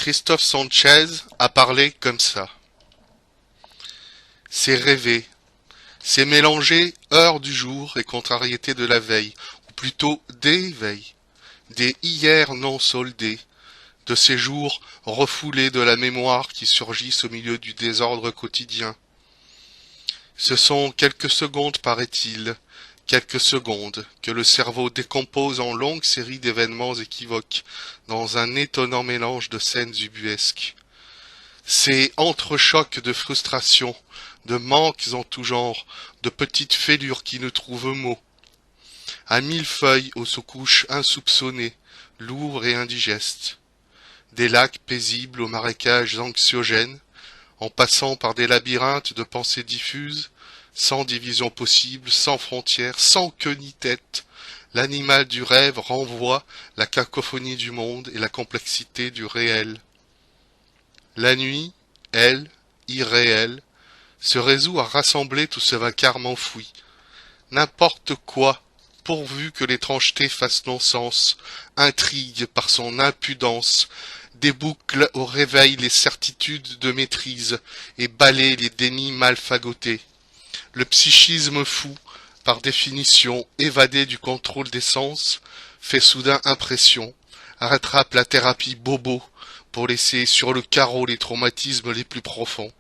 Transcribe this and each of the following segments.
Christophe Sanchez a parlé comme ça. C'est rêver, c'est mélanger heure du jour et contrariété de la veille, ou plutôt des veilles, des hier non soldés, de ces jours refoulés de la mémoire qui surgissent au milieu du désordre quotidien. Ce sont quelques secondes, paraît-il, quelques secondes que le cerveau décompose en longues séries d'événements équivoques dans un étonnant mélange de scènes ubuesques. Ces entrechocs de frustration, de manques en tout genre, de petites fêlures qui ne trouvent mot, à millefeuilles aux sous-couches insoupçonnées, lourds et indigestes, des lacs paisibles aux marécages anxiogènes, en passant par des labyrinthes de pensées diffuses, sans division possible, sans frontières, sans queue ni tête, l'animal du rêve renvoie la cacophonie du monde et la complexité du réel. La nuit, elle, irréelle, se résout à rassembler tout ce vacarme enfoui. N'importe quoi, pourvu que l'étrangeté fasse non-sens, intrigue par son impudence, déboucle au réveil les certitudes de maîtrise et balaye les dénis mal fagotés. Le psychisme fou, par définition évadé du contrôle des sens, fait soudain impression, rattrape la thérapie bobo pour laisser sur le carreau les traumatismes les plus profonds.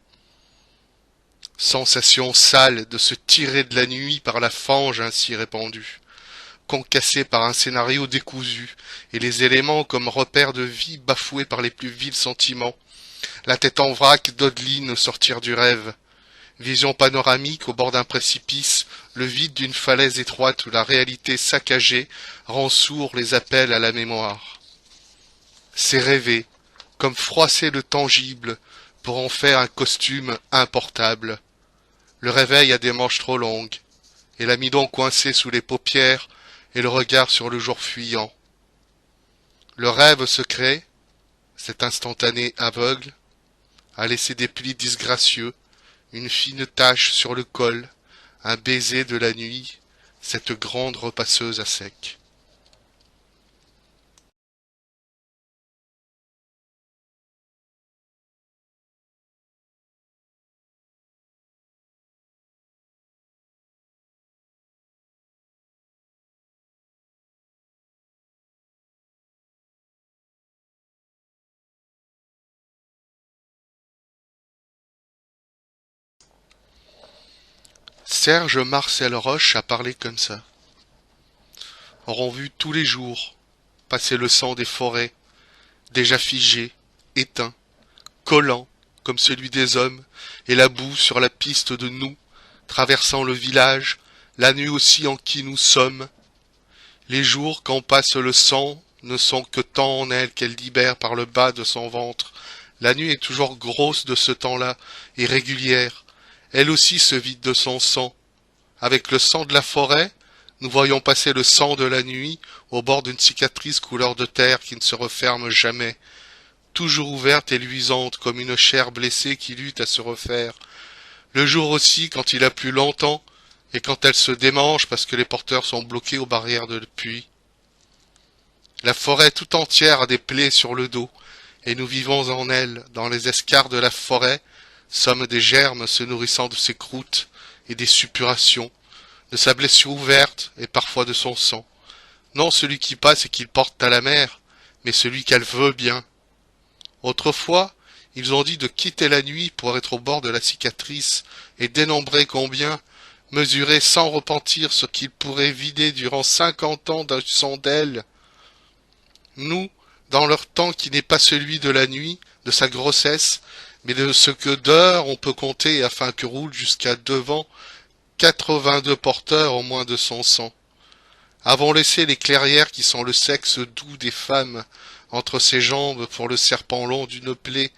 Sensation sale de se tirer de la nuit par la fange ainsi répandue, concassée par un scénario décousu, et les éléments comme repères de vie bafoués par les plus vils sentiments, la tête en vrac d'Odeline sortir du rêve, vision panoramique au bord d'un précipice, le vide d'une falaise étroite où la réalité saccagée rend sourds les appels à la mémoire. C'est rêver, comme froisser le tangible pour en faire un costume importable. Le réveil a des manches trop longues, et l'amidon coincé sous les paupières et le regard sur le jour fuyant. Le rêve secret, cet instantané aveugle, a laissé des plis disgracieux, une fine tache sur le col, un baiser de la nuit, cette grande repasseuse à sec. Serge Marcel Roche a parlé comme ça. Auront vu tous les jours passer le sang des forêts, déjà figés, éteints, collants comme celui des hommes, et la boue sur la piste de nous, traversant le village, la nuit aussi en qui nous sommes. Les jours quand passe le sang ne sont que tant en elle qu'elle libère par le bas de son ventre. La nuit est toujours grosse de ce temps-là, et régulière. Elle aussi se vide de son sang. Avec le sang de la forêt, nous voyons passer le sang de la nuit au bord d'une cicatrice couleur de terre qui ne se referme jamais, toujours ouverte et luisante comme une chair blessée qui lutte à se refaire. Le jour aussi, quand il a plu longtemps, et quand elle se démange parce que les porteurs sont bloqués aux barrières de puits. La forêt tout entière a des plaies sur le dos, et nous vivons en elle, dans les escarres de la forêt, sommes des germes se nourrissant de ses croûtes et des suppurations, de sa blessure ouverte et parfois de son sang. Non celui qui passe et qu'il porte à la mer, mais celui qu'elle veut bien. Autrefois, ils ont dit de quitter la nuit pour être au bord de la cicatrice et dénombrer combien, mesurer sans repentir ce qu'ils pourraient vider durant 50 ans d'un sang d'elle. Nous, dans leur temps qui n'est pas celui de la nuit, de sa grossesse, mais de ce que d'heures on peut compter afin que roulent jusqu'à devant 82 porteurs au moins de son sang. Avons laissé les clairières qui sont le sexe doux des femmes entre ses jambes pour le serpent long d'une plaie,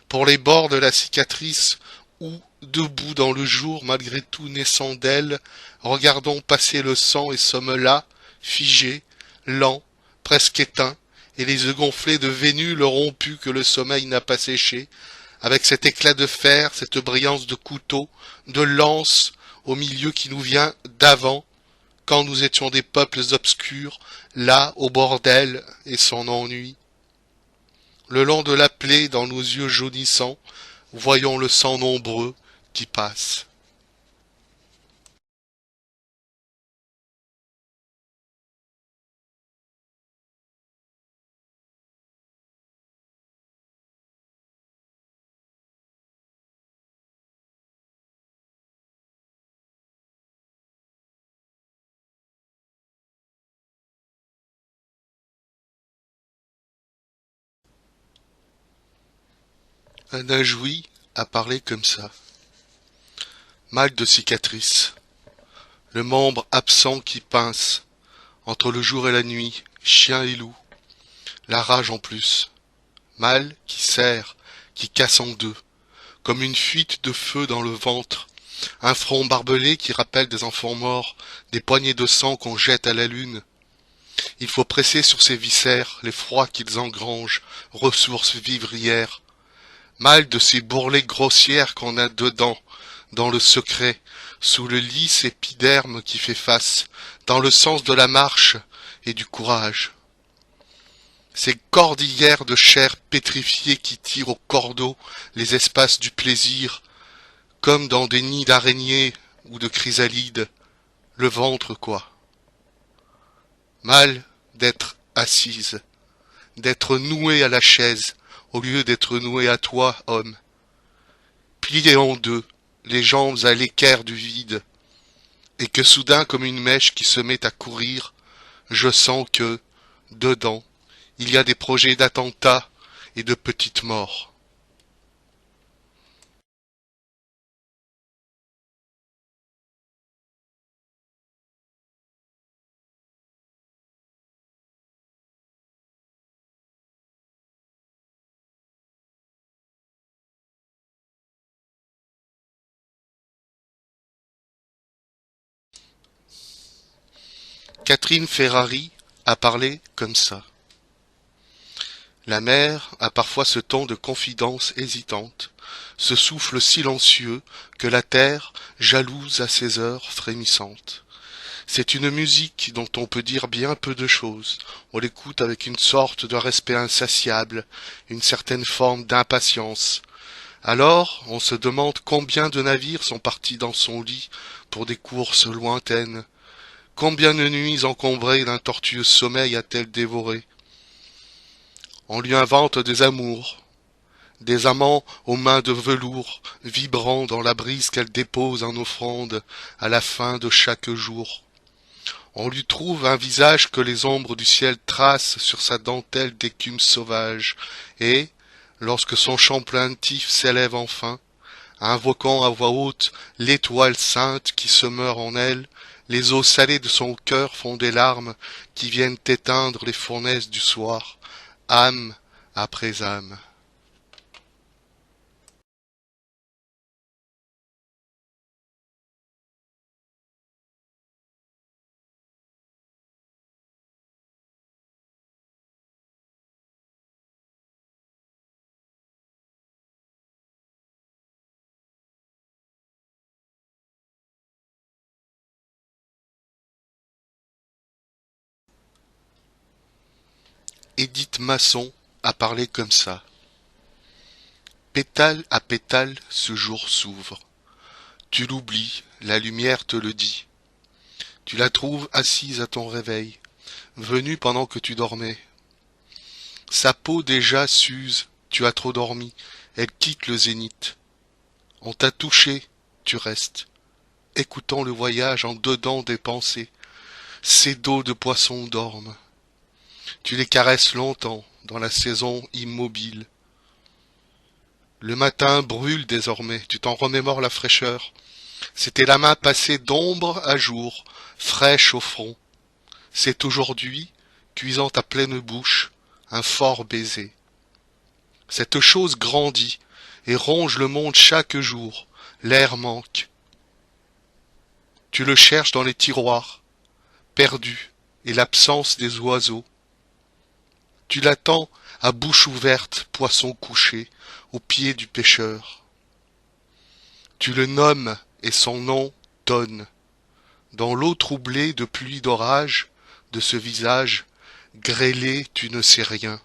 pour les bords de la cicatrice où, debout dans le jour malgré tout naissant d'elle, regardons passer le sang et sommes là, figés, lents, presque éteints, et les yeux gonflés de vénules rompus que le sommeil n'a pas séché, avec cet éclat de fer, cette brillance de couteau, de lance, au milieu qui nous vient d'avant, quand nous étions des peuples obscurs, là, au bordel et son ennui. Le long de la plaie dans nos yeux jaunissants, voyons le sang nombreux qui passe. Un injoui a parlé comme ça. Mal de cicatrice, le membre absent qui pince, entre le jour et la nuit, chien et loup, la rage en plus. Mal qui serre, qui casse en deux, comme une fuite de feu dans le ventre, un front barbelé qui rappelle des enfants morts, des poignées de sang qu'on jette à la lune. Il faut presser sur ces viscères les froids qu'ils engrangent, ressources vivrières. Mal de ces bourrelets grossières qu'on a dedans, dans le secret, sous le lisse épiderme qui fait face, dans le sens de la marche et du courage. Ces cordillères de chair pétrifiée qui tirent au cordeau les espaces du plaisir, comme dans des nids d'araignées ou de chrysalides, le ventre quoi. Mal d'être assise, d'être nouée à la chaise, au lieu d'être nouée à toi, homme. Pliée en deux, les jambes à l'équerre du vide, et que soudain, comme une mèche qui se met à courir, je sens que, dedans, il y a des projets d'attentats et de petites morts. Catherine Ferrari a parlé comme ça. La mer a parfois ce ton de confidence hésitante, ce souffle silencieux que la terre jalouse à ses heures frémissantes. C'est une musique dont on peut dire bien peu de choses. On l'écoute avec une sorte de respect insatiable, une certaine forme d'impatience. Alors, on se demande combien de navires sont partis dans son lit pour des courses lointaines. Combien de nuits encombrées d'un tortueux sommeil a-t-elle dévoré? On lui invente des amours, des amants aux mains de velours, vibrant dans la brise qu'elle dépose en offrande à la fin de chaque jour. On lui trouve un visage que les ombres du ciel tracent sur sa dentelle d'écume sauvage, et, lorsque son chant plaintif s'élève enfin, invoquant à voix haute l'étoile sainte qui se meurt en elle, les eaux salées de son cœur font des larmes qui viennent éteindre les fournaises du soir, âme après âme. Édith Masson a parlé comme ça. Pétale à pétale, ce jour s'ouvre. Tu l'oublies, la lumière te le dit. Tu la trouves assise à ton réveil, venue pendant que tu dormais. Sa peau déjà s'use, tu as trop dormi, elle quitte le zénith. On t'a touché, tu restes, écoutant le voyage en dedans des pensées. Ces dos de poissons dorment. Tu les caresses longtemps, dans la saison immobile. Le matin brûle désormais, tu t'en remémores la fraîcheur. C'était la main passée d'ombre à jour, fraîche au front. C'est aujourd'hui, cuisant à pleine bouche, un fort baiser. Cette chose grandit et ronge le monde chaque jour. L'air manque. Tu le cherches dans les tiroirs, perdu, et l'absence des oiseaux. Tu l'attends à bouche ouverte, poisson couché, au pied du pêcheur. Tu le nommes et son nom donne. Dans l'eau troublée de pluie d'orage, de ce visage, grêlé tu ne sais rien.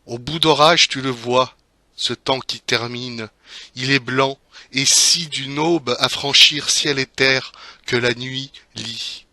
Au bout d'orage tu le vois, ce temps qui termine, il est blanc, et si d'une aube à franchir ciel et terre que la nuit lit.